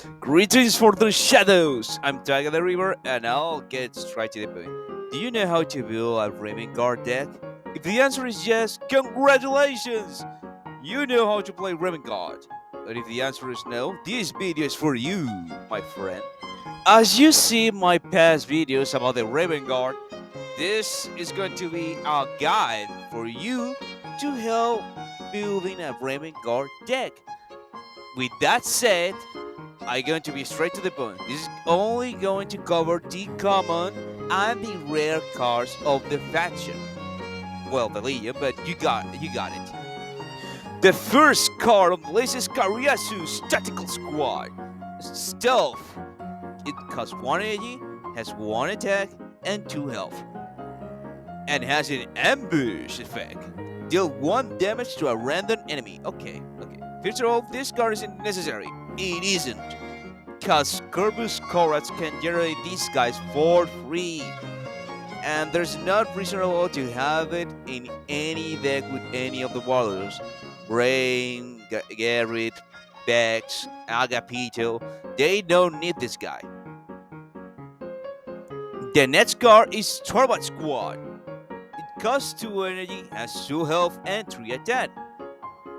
Greetings for the shadows! I'm Tiger the River and I'll get straight to the point. Do you know how to build a Raven Guard deck? If the answer is yes, congratulations! You know how to play Raven Guard. But if the answer is no, this video is for you, my friend. As you see my past videos about the Raven Guard, this is going to be a guide for you to help building a Raven Guard deck. With that said, I'm going to be straight to the point. This is only going to cover the common and the rare cards of the faction. Well, the Legion, but you got it. The first card on the list is Kariasu's Tactical Squad. Stealth. It costs 1 energy, has 1 attack, and 2 health. And has an ambush effect. Deal 1 damage to a random enemy. Okay. First of all, this card isn't necessary. It isn't. Because Corvus Corats can generate these guys for free. And there's not reason at all to have it in any deck with any of the warriors. Brain, Garrett, Bex, Agapito. They don't need this guy. The next card is Torbat Squad. It costs 2 energy, has 2 health, and 3 attack.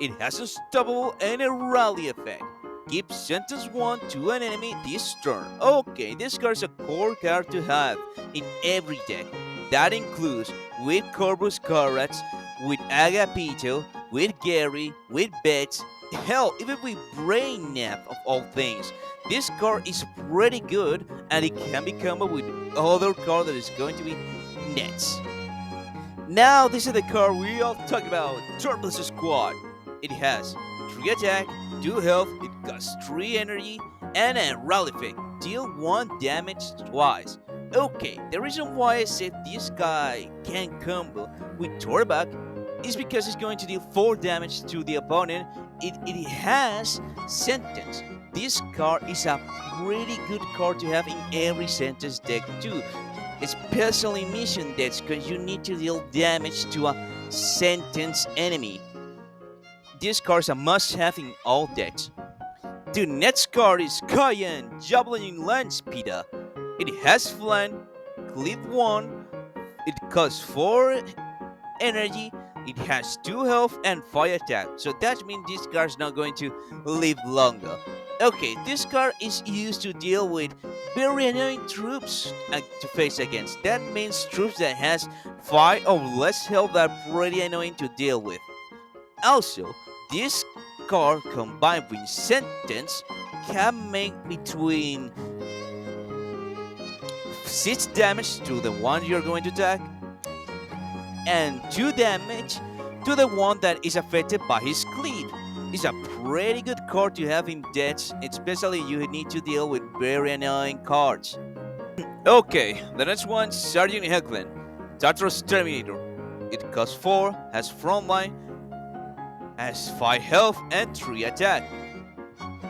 It has unstoppable and a rally effect. Give sentence 1 to an enemy this turn. Okay, this card is a core card to have in every deck. That includes with Corvus Corats, with Agapito, with Gary, with Bex, hell, even with Brain Nap of all things. This card is pretty good and it can be comboed with other card that is going to be Nets. Now this is the card we all talked about, Turbulence Squad. It has 3 attack, 2 health, it costs 3 energy, and a rally effect. Deal 1 damage twice. Okay, the reason why I said this guy can combo with Torback is because it's going to deal 4 damage to the opponent. It has Sentence. This card is a pretty good card to have in every Sentence deck too. Especially mission decks, because you need to deal damage to a Sentence enemy. This card is a must-have in all decks. The next card is Cayenne Javelin Land Speeder. It has flank, clip 1, it costs 4 energy, it has 2 health and 5 attack. So that means this card is not going to live longer. Okay, this card is used to deal with very annoying troops to face against. That means troops that has 5 or less health that are pretty annoying to deal with. Also, this card combined with Sentence can make between 6 damage to the one you're going to attack and 2 damage to the one that is affected by his cleave. It's a pretty good card to have in decks, especially you need to deal with very annoying cards. Okay, the next one, Sergeant Hecklen, Tartarus Terminator. It costs 4, has frontline, has 5 health and 3 attack.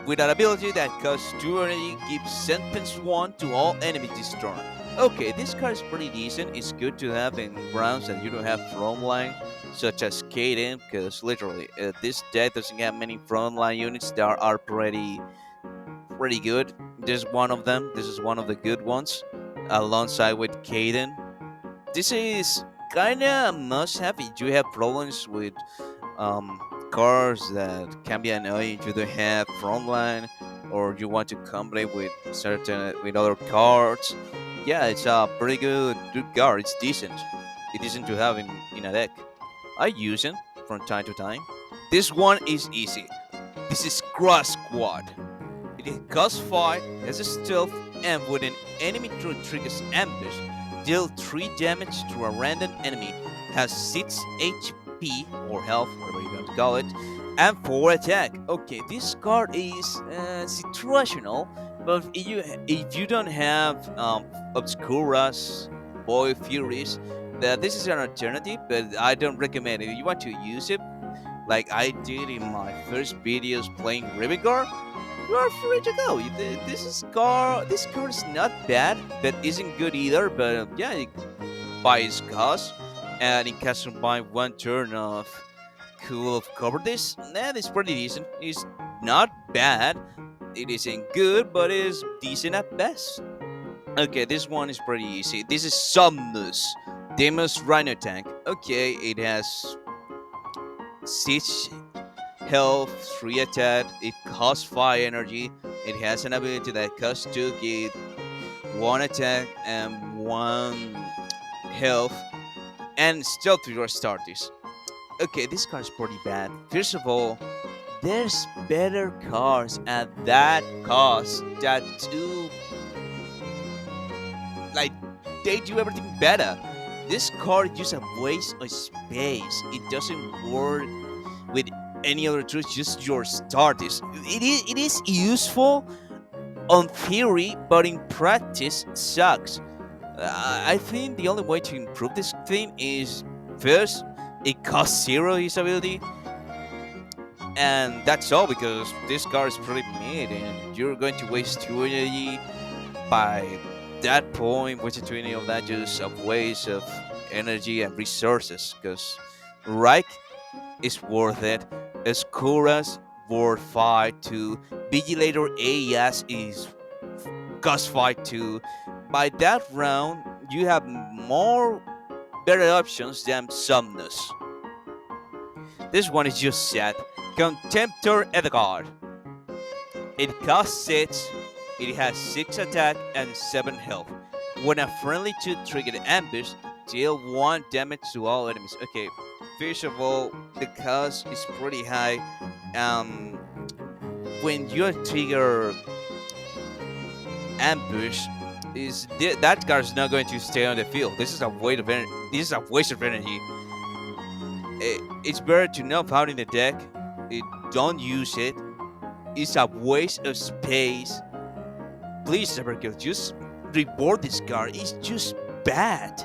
With an ability that costs 2 energy, gives Sentence 1 to all enemies this turn. Okay, this card is pretty decent. It's good to have in rounds that you don't have frontline, such as Kaden, because literally this deck doesn't have many frontline units that are pretty good. This is one of them. This is one of the good ones, alongside with Kaden. This is kinda a must-have if you have problems with cards that can be annoying. You don't have frontline, or you want to combine with other cards. Yeah, it's a pretty good card. It's decent. It's decent to have in a deck. I use it from time to time. This one is easy. This is Cross Squad. It costs 5, has a stealth, and when an enemy triggers ambush, deal 3 damage to a random enemy, has 6 HP or health, whatever you want to call it, and 4 attack. Okay, this card is situational, but if you don't have Obscuras, Boy Furies, this is an alternative, but I don't recommend it. If you want to use it, like I did in my first videos playing Raven Guard, you are free to go. This card is not bad, but isn't good either. But yeah, it buys cost, and it can survive 1 turn of Cool of Cover this. That is pretty decent. It's not bad. It isn't good, but it is decent at best. Okay, this one is pretty easy. This is Somnus, Demon's Rhino Tank. Okay, it has 6 health, 3 attack, it costs 5 energy, it has an ability that costs 2, give 1 attack and 1 health, and still 3 your starters. Okay, this card is pretty bad. First of all, there's better cards at that cost that do, like, they do everything better. This card is just a waste of space. It doesn't work with any other tools, just your starters. It is useful on theory, but in practice sucks. I think the only way to improve this thing is first, it costs 0 his ability, and that's all because this card is pretty mid, and you're going to waste 2 energy by that point. Wasting 2 energy of that just a waste of energy and resources. Because Reich is worth it. Escuras worth 5 too. Vigilator AS is cost 5 too. By that round, you have more better options than Somnus. This one is just sad. Contemptor Edgar. It costs 6, it has 6 attack and 7 health. When a friendly 2 triggered ambush, deal 1 damage to all enemies. Okay, first of all, the cost is pretty high. When you trigger ambush, that card is not going to stay on the field. This is a waste of energy. It's better to not have it in the deck. Don't use it. It's a waste of space. Please, Everkill, just reward this card. It's just bad.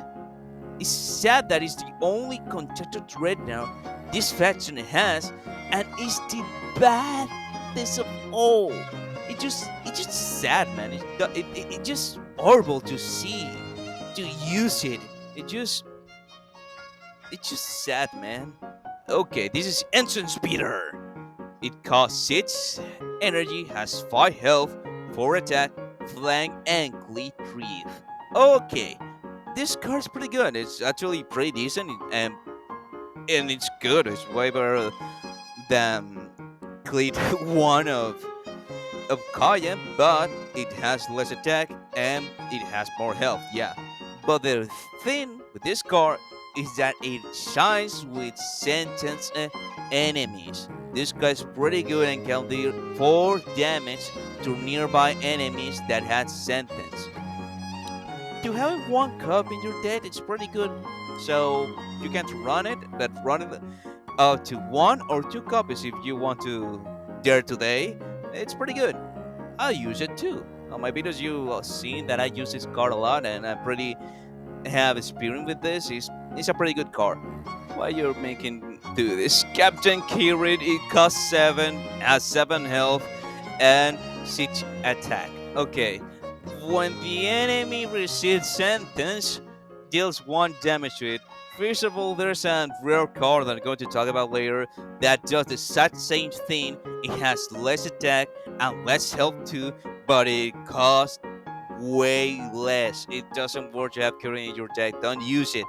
It's sad that it's the only contested threat now this faction has, and it's the baddest of all. It's just sad, man. It's just horrible to see, to use it. It's just sad, man. Okay, this is Ensign Speeder. It costs 6 energy, has 5 health, 4 attack, flank, and cleat reef. Okay, this card's pretty good. It's actually pretty decent, and it's good. It's way better than cleat 1 of Kayan, but it has less attack and it has more health. Yeah, but the thing with this card is that it shines with sentenced enemies. This guy's pretty good and can deal 4 damage to nearby enemies that had sentence. To have 1 cup in your deck, it's pretty good. So you can run it, but run it to 1 or 2 copies if you want to dare today. It's pretty good. I use it too. On my videos, you have seen that I use this card a lot, and I pretty have experience with this. It's a pretty good card. Why you're making do this? Captain Kirid, it costs 7, has 7 health, and 6 attack. Okay, when the enemy receives sentence, deals 1 damage to it. First of all, there's a rare card that I'm going to talk about later that does the exact same thing. It has less attack and less health too, but it costs way less. It doesn't work to have Kirin in your deck. Don't use it.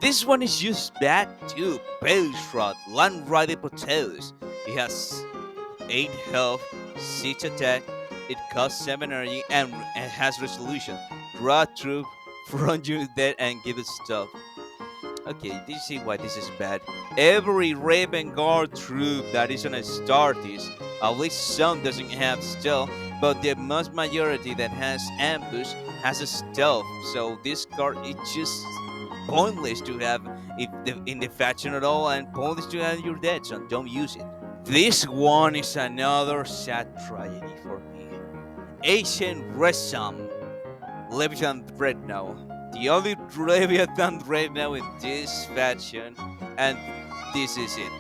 This one is just bad too. Pale Shroud, Land Rider Proteus. It has 8 health, 6 attack. It costs 7 energy and it has resolution. Draw troop from your deck and give it stuff. Okay, do you see why this is bad? Every Raven Guard troop that is on a Startis, at least some doesn't have stealth, but the most majority that has ambush has a stealth. So this card is just pointless to have in the faction at all, and pointless to have in your deck, so don't use it. This one is another sad tragedy for me. Ancient Resum, Leviathan Dreadnought. The only Leviathan Dreadnought in this faction, and this is it.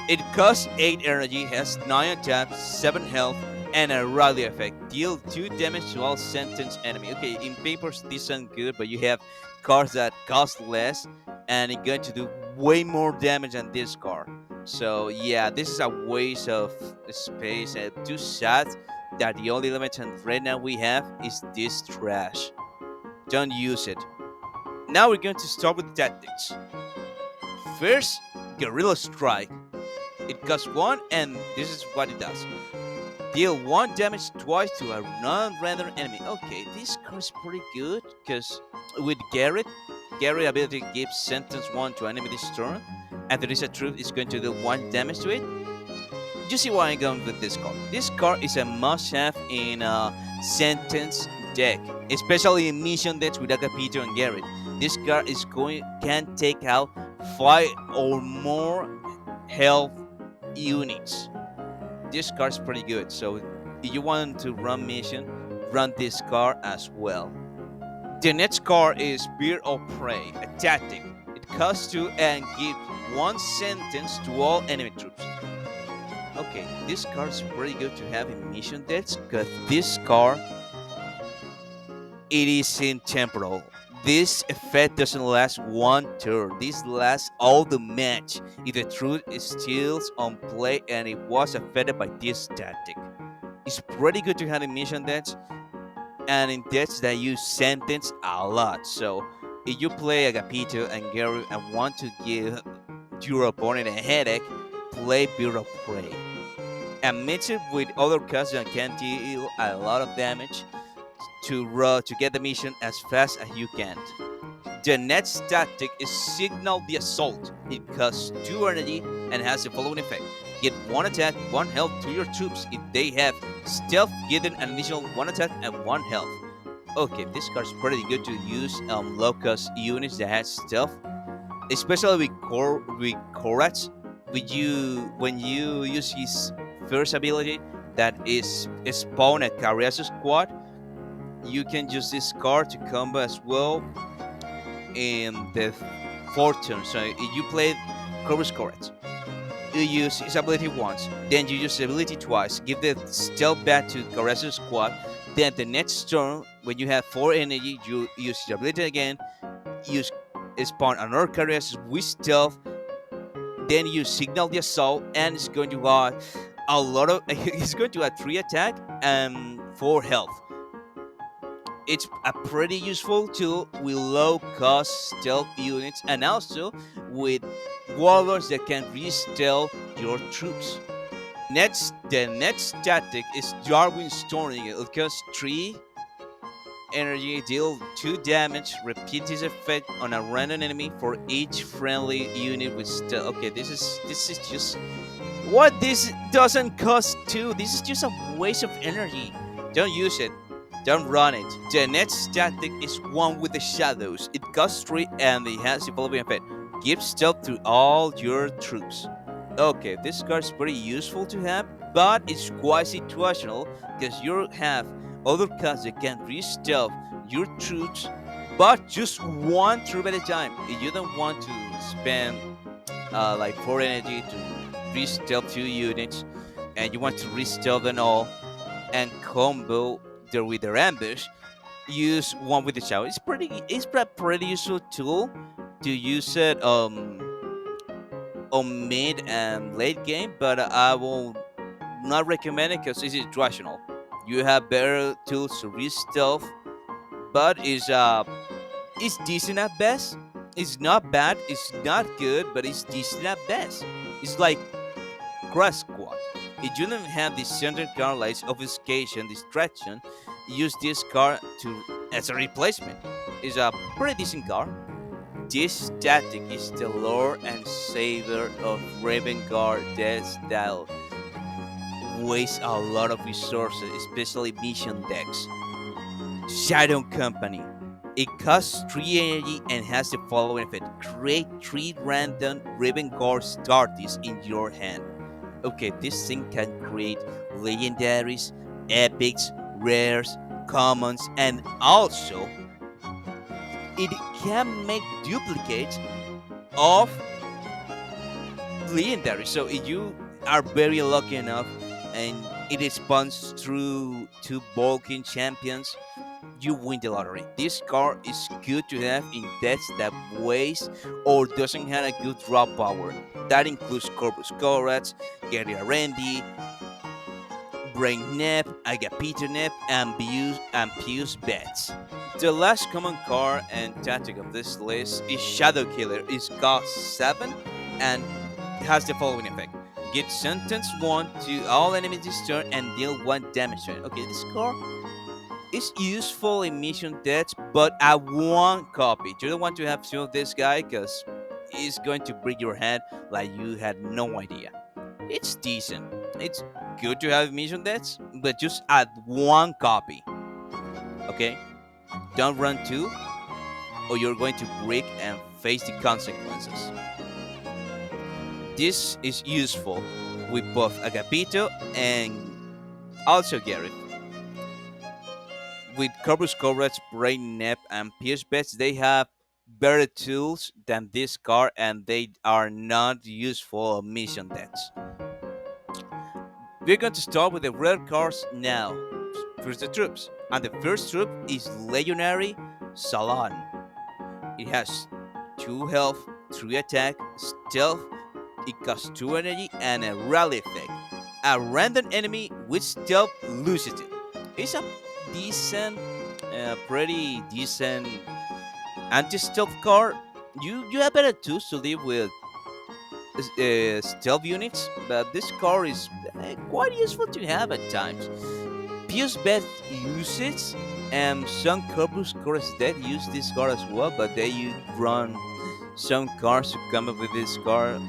It costs 8 energy, has 9 attack, 7 health, and a rally effect. Deal 2 damage to all sentenced enemy. Okay, in papers this sounds good, but you have cards that cost less, and it's going to do way more damage than this card. So yeah, this is a waste of space and too sad. that the only limited right now we have is this trash. Don't use it. Now we're going to start with the tactics. First, Guerrilla Strike. It costs 1, and this is what it does. Deal 1 damage twice to a non-random enemy. Okay, this card is pretty good, because with Garrett ability gives sentence 1 to enemy this turn, and there is a truth is going to do 1 damage to it. You see why I'm going with this card. This card is a must-have in a sentence deck, especially in mission decks with Agapito and Garrett. This card can take out 5 or more health units. This card's pretty good, so if you want to run mission, run this card as well. The next card is Beard of Prey, a tactic. It costs 2 and gives 1 sentence to all enemy troops. Okay, this card is pretty good to have in mission decks, because this card, it is in temporal. This effect doesn't last 1 turn. This lasts all the match if the truth is still on play and it was affected by this tactic. It's pretty good to have in mission decks and in decks that use sentence a lot. So if you play Agapito and Gary and want to give your opponent a headache, play Beard of Prey. And mix it with other cards that can deal a lot of damage to get the mission as fast as you can. The next tactic is Signal the Assault. It costs 2 energy and has the following effect. Get 1 attack, 1 health to your troops. If they have stealth, give them an additional 1 attack and 1 health. Okay, this card is pretty good to use low-cost units that have stealth, especially with Korats. When you use his first ability, that is spawn a Cariaso squad, you can use this card to combo as well in the 4th turn. So if you play Corvus Coret, you use his ability once, then you use the ability twice, give the stealth back to Cariaso squad, then the next turn, when you have 4 energy, you use the ability again, use spawn another Cariaso with stealth, then you Signal the Assault, and it's going to add a lot of it's going to add 3 attack and 4 health. It's a pretty useful tool with low cost stealth units and also with warlords that can re-stealth your troops. The next tactic is Darwin Storming. It costs 3 energy, deal 2 damage, repeat this effect on a random enemy for each friendly unit with stealth. Okay, this is just what this doesn't cost 2. This is just a waste of energy. Don't use it. Don't run it. The next tactic is One with the Shadows. It costs 3 and it has the following effect. Give stealth to all your troops. Okay, this card is pretty useful to have, but it's quite situational because you have other cards that can re-stealth your troops, but just 1 troop at a time. If you don't want to spend like 4 energy to re-stealth 2 units, and you want to re-stealth them all and combo with their ambush, use One with the Shadow. It's a pretty useful tool to use it on mid and late game, but I will not recommend it because it's situational. You have better tools to re-stealth, but it's decent at best. It's not bad, it's not good, but it's decent at best. It's like Crash Squad. If you don't have the center card like Obfuscation, Distraction, use this card as a replacement. It's a pretty decent card. This tactic is the Lord and Savior of Raven Guard decks that waste a lot of resources, especially mission decks. Shadow Company. It costs 3 energy and has the following effect. Create 3 random Raven Guard starties in your hand. Okay, this thing can create legendaries, epics, rares, commons, and also it can make duplicates of legendaries. So if you are very lucky enough and it spawns through 2 bulking champions, you win the lottery. This card is good to have in decks that waste or doesn't have a good draw power. That includes Corvus Courage, Guerrilla Randy, Brain Nip, Agapito Nip, and Pius Bets. The last common card and tactic of this list is Shadow Killer. It's cost 7 and has the following effect. Give sentence 1 to all enemies this turn and deal 1 damage to it. Okay, this card is useful in mission deaths, but at 1 copy. You don't want to have 2 of this guy because he's going to break your head like you had no idea. It's decent. It's good to have mission deaths, but just add 1 copy. Okay? Don't run 2, or you're going to break and face the consequences. This is useful with both Agapito and also Garrett. With Corvus Courage, Brain Nep, and Pierce Bets, they have better tools than this card and they are not useful on mission deaths. We're going to start with the rare cards now. First, the troops. And the first troop is Legionary Salon. It has 2 health, 3 attack, stealth, it costs 2 energy, and a rally effect. A random enemy with stealth loses it. It's a decent, pretty decent anti-stealth card. You have better tools to deal with stealth units, but this card is quite useful to have at times. Pius Beth uses and some Corpus Chorus deck use this card as well, but they run some cards to come up with this card,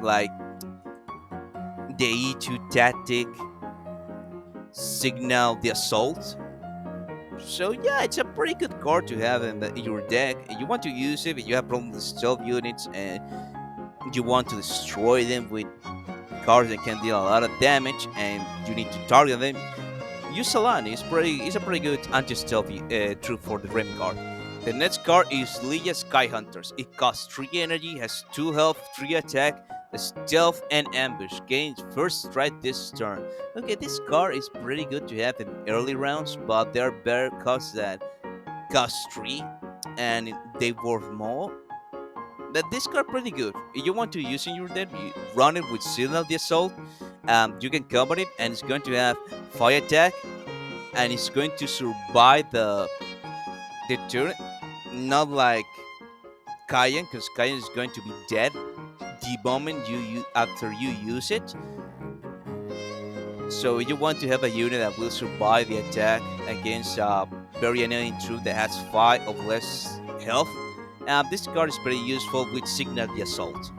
like the E2 tactic, Signal the Assault. So yeah, it's a pretty good card to have in your deck. You want to use it if you have problems with stealth units and you want to destroy them with cards that can deal a lot of damage and you need to target them. Use Salon. It's a pretty good anti-stealth troop for the Rim card. The next card is Legia Sky Hunters. It costs 3 energy, has 2 health, 3 attack, stealth, and ambush. Gains first strike this turn. Okay, this card is pretty good to have in early rounds, but there are better cards that cost 3 and they worth more. But this card pretty good. If you want to use in your deck, you run it with Signal the Assault. You can cover it, and it's going to have fire attack, and it's going to survive the turn. Not like Cayenne, because Cayenne is going to be dead the moment after you use it. So you want to have a unit that will survive the attack against a very annoying troop that has 5 or less health. This card is pretty useful with Signal the Assault.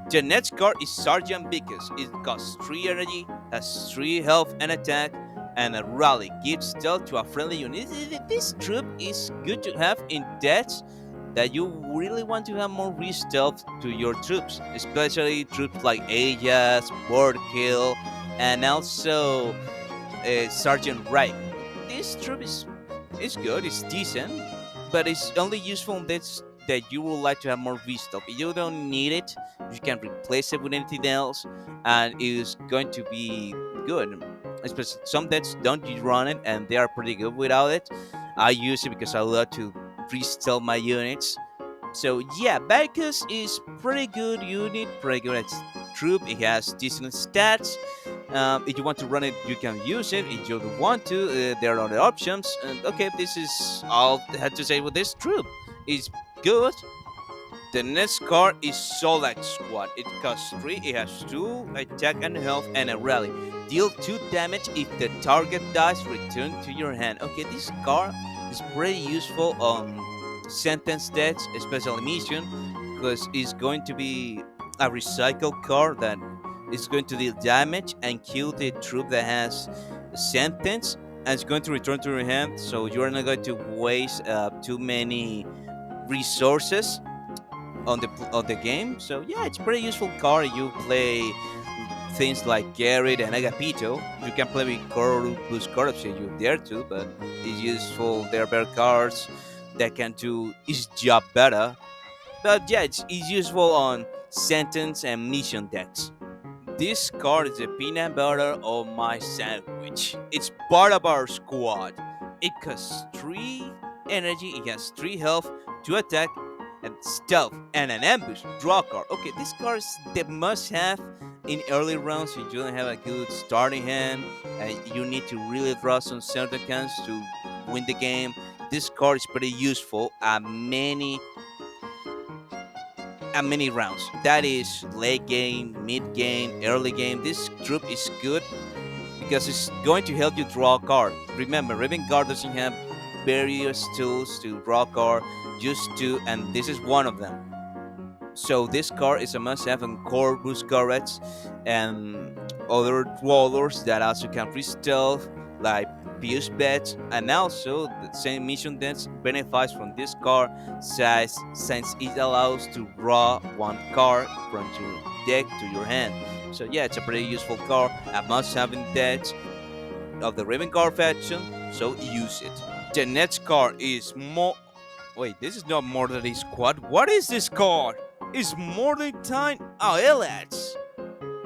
The next card is Sergeant Vickers. It costs 3 energy, has 3 health and attack, and a rally. Gives stealth to a friendly unit. This troop is good to have in deaths that you really want to have more re-stealth to your troops, especially troops like Ajas, Kill, and also Sergeant Wright. This troop is good, it's decent, but it's only useful in this that you would like to have more V-stop. If you don't need it, you can replace it with anything else, and it is going to be good. Especially some decks don't run it, and they are pretty good without it. I use it because I love to re-stealth my units. So yeah, Bacchus is pretty good unit, pretty good at troop. It has decent stats. If you want to run it, you can use it. If you don't want to, there are other options. And okay, this is all I had to say with this troop. It's good. The next card is Solak Squad. It costs 3, it has 2 attack and health, and a rally. Deal 2 damage if the target dies, return to your hand. Okay, this card is pretty useful on sentence deaths, especially mission, because it's going to be a recycled card that is going to deal damage and kill the troop that has sentence, and it's going to return to your hand, so you're not going to waste too many resources on the game. So yeah, it's pretty useful card. You play things like Garrett and Agapito. You can play with Corvus Corpse if you dare to, but it's useful. There are better cards that can do its job better. But yeah, it's useful on sentence and mission decks. This card is the peanut butter on my sandwich. It's part of our squad. It costs 3 energy, it has 3 health, 2 attack, and stealth, and an ambush. Draw card. Okay, this card is the must-have in early rounds, if you don't have a good starting hand, you need to really draw some certain hands to win the game. This card is pretty useful at many rounds. That is late game, mid game, early game. This troop is good because it's going to help you draw a card. Remember, Raven Guard doesn't have various tools to draw a card, just two, and this is one of them. So this card is a must-have in core boost cards and other dwellers that also can free stealth like Pious Bets, and also the same mission that benefits from this card since it allows to draw one card from your deck to your hand. So yeah, it's a pretty useful card, a must-have in decks of the Raven Guard faction, so use it. The next card is more. Wait, this is not more than a squad. What is this card? It's more than time. Oh, Elats.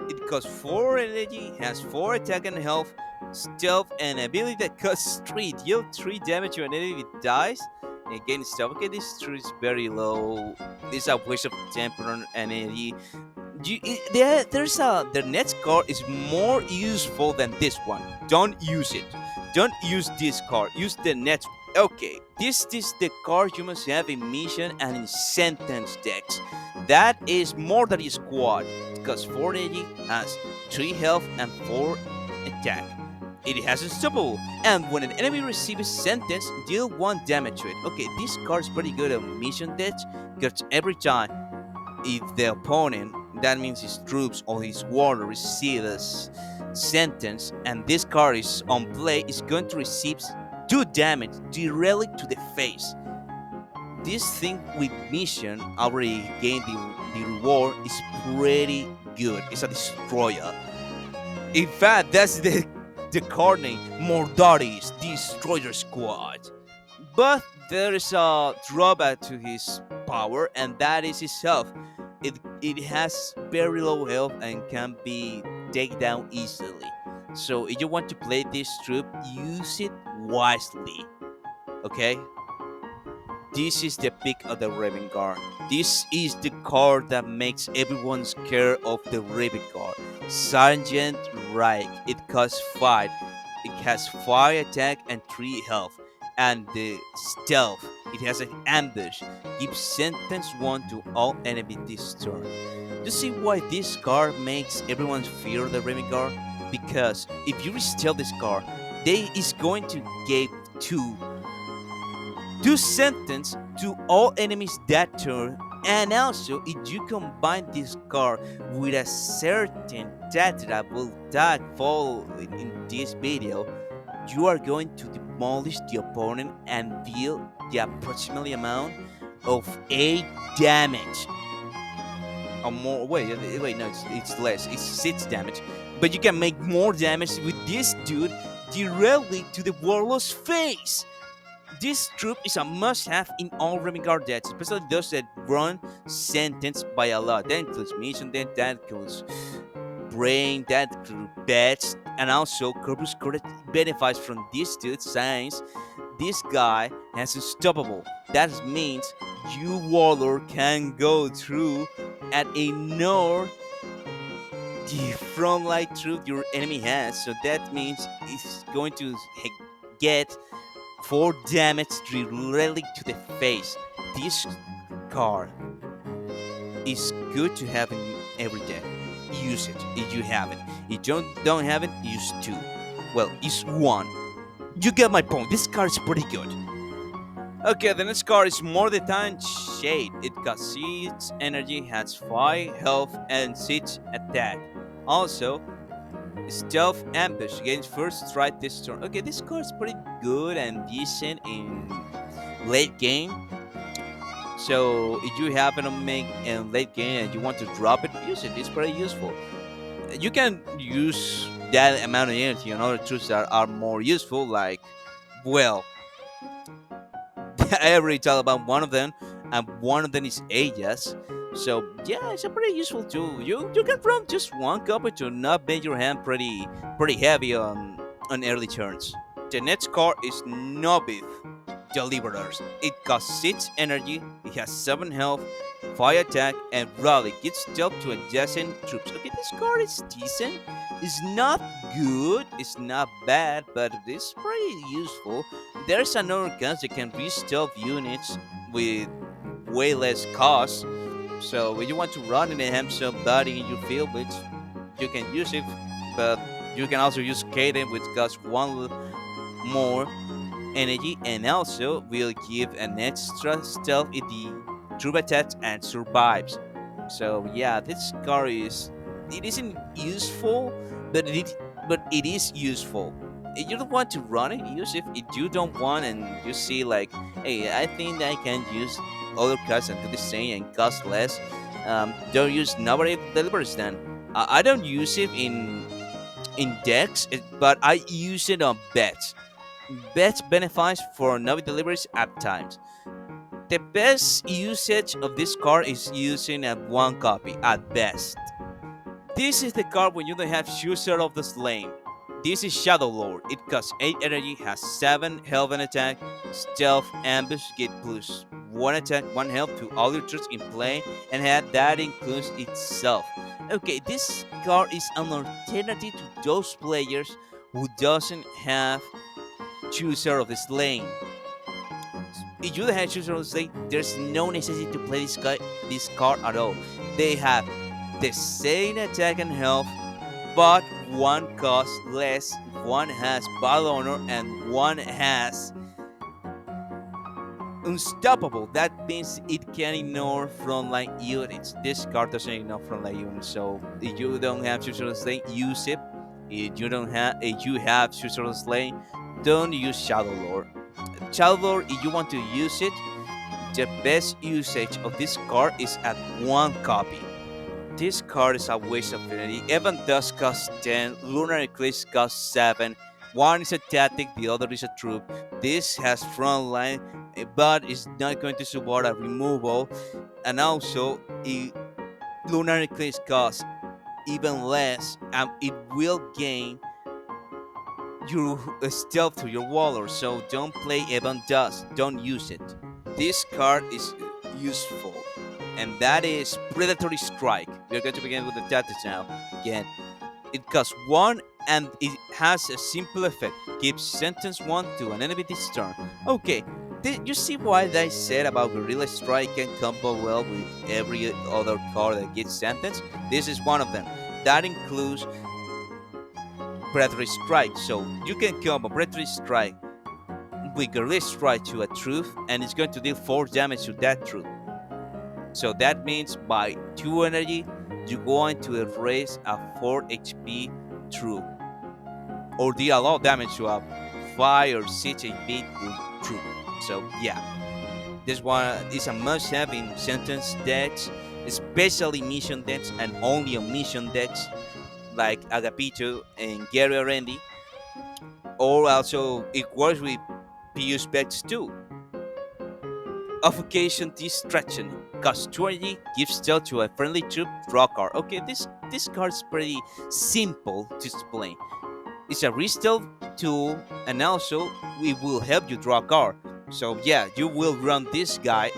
It costs 4 energy, has 4 attack and health, stealth, and ability that costs 3. Deal 3 damage to an enemy if it dies. And again, stealth. Okay, this 3 is very low. This is a waste of temper energy. There's a the next card is more useful than this one. Don't use it. Don't use this card. Use the next. Okay, this is the card you must have in mission and in sentence decks. That is more than a squad because 4 AG has 3 health and 4 attack. It has unstoppable, and when an enemy receives sentence, deal 1 damage to it. Okay, this card is pretty good on mission decks because every time if the opponent, that means his troops or his warrior, receives sentence and this card is on play, is going to receive 2 damage directly to the face. This thing with mission already gained the reward is pretty good. It's a destroyer. In fact, that's the card name, Mordari's Destroyer Squad. But there is a drawback to his power, and that is his health. It has very low health and can be taken down easily. So if you want to play this troop, use it wisely. Okay? This is the pick of the Raven Guard. This is the card that makes everyone scared of the Raven Guard. Sergeant Reich. It costs 5. It has 5 attack and 3 health. And the stealth. It has an ambush. Gives sentence 1 to all enemies this turn. You see why this card makes everyone fear the Raven Guard? Because if you steal this card, they is going to give 2 sentence to all enemies that turn, and also if you combine this card with a certain stat that will tag follow in this video, you are going to demolish the opponent and deal the approximately amount of 8 damage. Or more. Wait, no, it's less. It's 6 damage. But you can make more damage with this dude directly to the warlord's face. This troop is a must-have in all Raven Guard decks, especially those that run sentence by a lot. That includes mission deck, that includes brain, that includes bets, and also Corpus Cordet benefits from this dude since this guy has unstoppable. That means you warlord can go through at a north the front line troop your enemy has. So that means it's going to get 4 damage directly to the face. This card is good to have in every deck. Use it if you have it. If you don't have it, use 2. Well, use 1. You get my point. This card is pretty good. Okay, the next card is More the Time Shade. It costs 6 energy, has 5 health, and 6 attack. Also, Stealth Ambush gains first strike this turn. Okay, this card is pretty good and decent in late game. So if you happen to make in late game and you want to drop it, use it. It's pretty useful. You can use that amount of energy on other troops that are more useful, like, well, I already talked about one of them, and one of them is Ajas. So yeah, it's a pretty useful tool. You can run just one copy to not make your hand pretty heavy on early turns. The next card is Novith Deliverers. It costs 6 energy, it has 7 health, fire attack, and rally. Gets stealth to adjacent troops. Okay, this card is decent. It's not good, it's not bad, but it's pretty useful. There's another card that can re-stealth units with way less cost. So if you want to run and have somebody in your field, which you can use it, but you can also use Kaden, which costs one more energy and also will give an extra stealth if the troop attacks and survives. So yeah, this card is it isn't useful, but it is useful. If you don't want to run it, use it. If you don't want and you see like, hey, I think I can use other cards and do the same and cost less. Don't use nobody delivers then. I don't use it in decks, but I use it on bets. Bets benefits for novice deliveries at times. The best usage of this card is using a one copy at best. This is the card when you don't have Chooser of the Slain. This is Shadow Lord. It costs 8 energy, has 7 health and attack, stealth, ambush, get plus 1 attack, 1 health to all your troops in play, and that includes itself. Okay, this card is an alternative to those players who doesn't have Chooser of the Slain. If you have Chooser of the Slain, there's no necessity to play this card at all. They have the same attack and health, but one costs less, one has battle honor, and one has unstoppable. That means it can ignore frontline units. This card doesn't ignore frontline units, so if you don't have Chooser of the Slain, use it. If you have Chooser of the Slain, don't use Shadow Lord. Shadow Lord, if you want to use it, the best usage of this card is at one copy. This card is a waste of energy. Evan does cost 10, Lunar Eclipse costs 7. One is a tactic, the other is a troop. This has frontline, but is not going to support a removal. And also, Lunar Eclipse costs even less, and it will gain your stealth to your waller. So don't play Evan Dust. Don't use it. This card is useful, and that is Predatory Strike. We are going to begin with the tactics now. Again, it costs 1 and it has a simple effect. Gives sentence 1 to an enemy this turn. Okay, you see why I said about Guerrilla Strike can combo well with every other card that gets sentence? This is one of them. That includes Predatory Strike. So you can combo Predatory Strike with Guerrilla Strike to a troop, and it's going to deal 4 damage to that troop. So that means by 2 energy, you're going to erase a 4 HP troop, or deal a lot of damage to a 5 or 6 HP troop. So yeah, this one is a must-have in sentence decks, especially mission decks, and only on mission decks like Agapito and Gary Randy. Or also, it works with PU specs too. Obfuscation Distraction. Costs 20, gives stealth to a friendly troop, draw card. Okay, this card is pretty simple to explain. It's a re-stealth tool, and also it will help you draw a card. So yeah, you will run this guy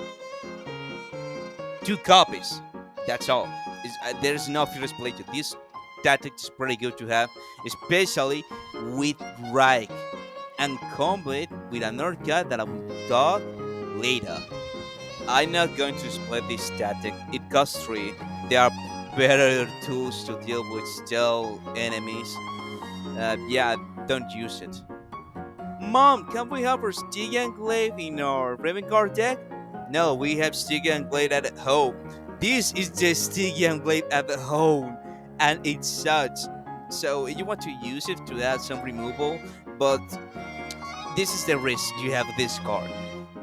2 copies. That's all. There's no furious play to this. Tactic is pretty good to have, especially with Reich, and combo it with another card that I will talk later. I'm not going to split this tactic. It costs 3. There are better tools to deal with stealth enemies. Yeah, don't use it. Mom, can we have our Stygian Glaive in our Raven card deck? No, we have Stygian Glaive at home. This is the Stygian Glaive at home, and it sucks. So you want to use it to add some removal, but this is the risk you have with this card.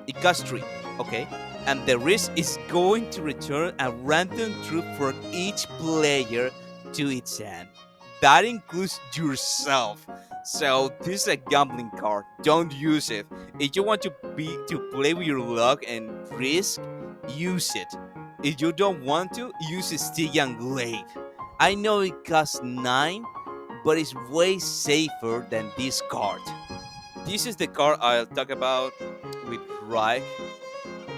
It costs 3, okay? And the risk is going to return a random troop for each player to its hand. That includes yourself. So this is a gambling card. Don't use it. If you want to play with your luck and risk, use it. If you don't want to, use a Stygian Glaive. I know it costs 9, but it's way safer than this card. This is the card I'll talk about with Reich.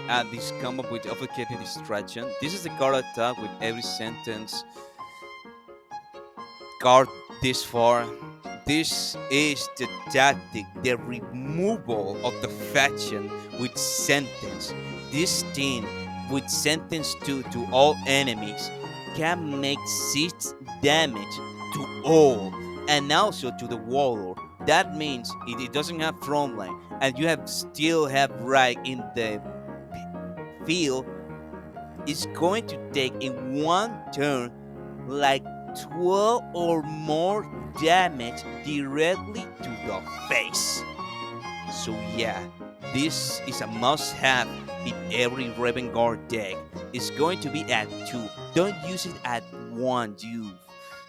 and this come up with obfuscated distraction. This is the card attack with every sentence card this far. This is the tactic, the removal of the faction with sentence. This thing with sentence 2 to all enemies can make 6 damage to all and also to the warlord. That means it doesn't have front line and you have still have right in the field, is going to take in one turn like 12 or more damage directly to the face. So yeah, this is a must-have in every Raven Guard deck. It's going to be at 2. Don't use it at 1, you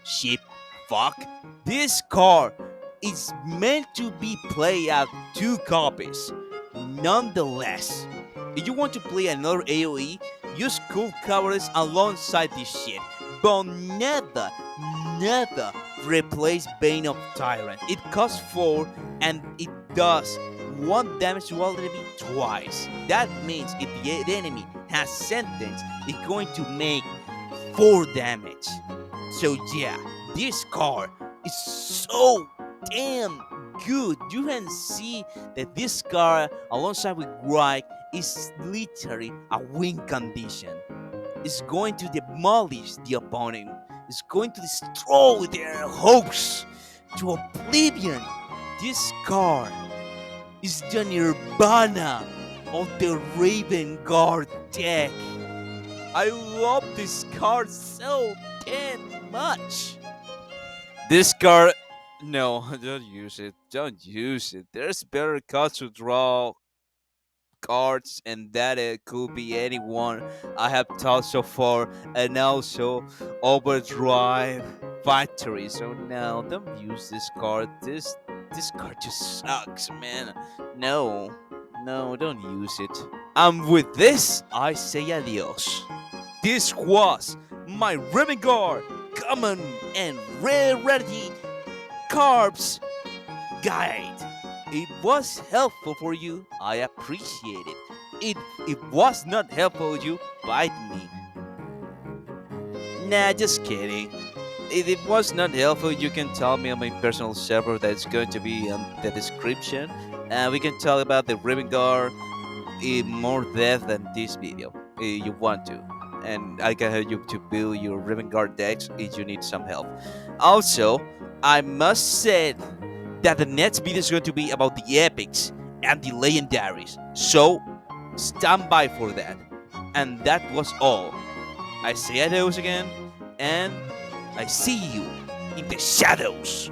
sheep fuck. This card is meant to be played at 2 copies. Nonetheless, if you want to play another AoE, use cool coverage alongside this shit. But never replace Bane of Tyrant. It costs 4 and it does 1 damage to all enemy twice. That means if the enemy has sentence, it's going to make 4 damage. So yeah, this card is so damn good. You can see that this card alongside with Greg is literally a win condition. It's going to demolish the opponent. It's going to destroy their hopes to oblivion. This card is the nirvana of the Raven Guard deck. I love this card so damn much. This card, no, don't use it. Don't use it. There's better cards to draw cards, and that it could be anyone I have taught so far, and also Overdrive Factory. So no, don't use this card. This card just sucks, man. No, no, don't use it. And with this, I say adios. This was my Raven Guard common and rarity carbs guide. It was helpful for you. I appreciate it. If it was not helpful for you, bite me. Nah, just kidding. If it was not helpful, you can tell me on my personal server that's going to be in the description. And we can talk about the Raven Guard in more depth than this video if you want to. And I can help you to build your Raven Guard decks if you need some help. Also, I must say that the next video is going to be about the epics and the legendaries. So, stand by for that. And that was all. I say adios again, and I see you in the shadows.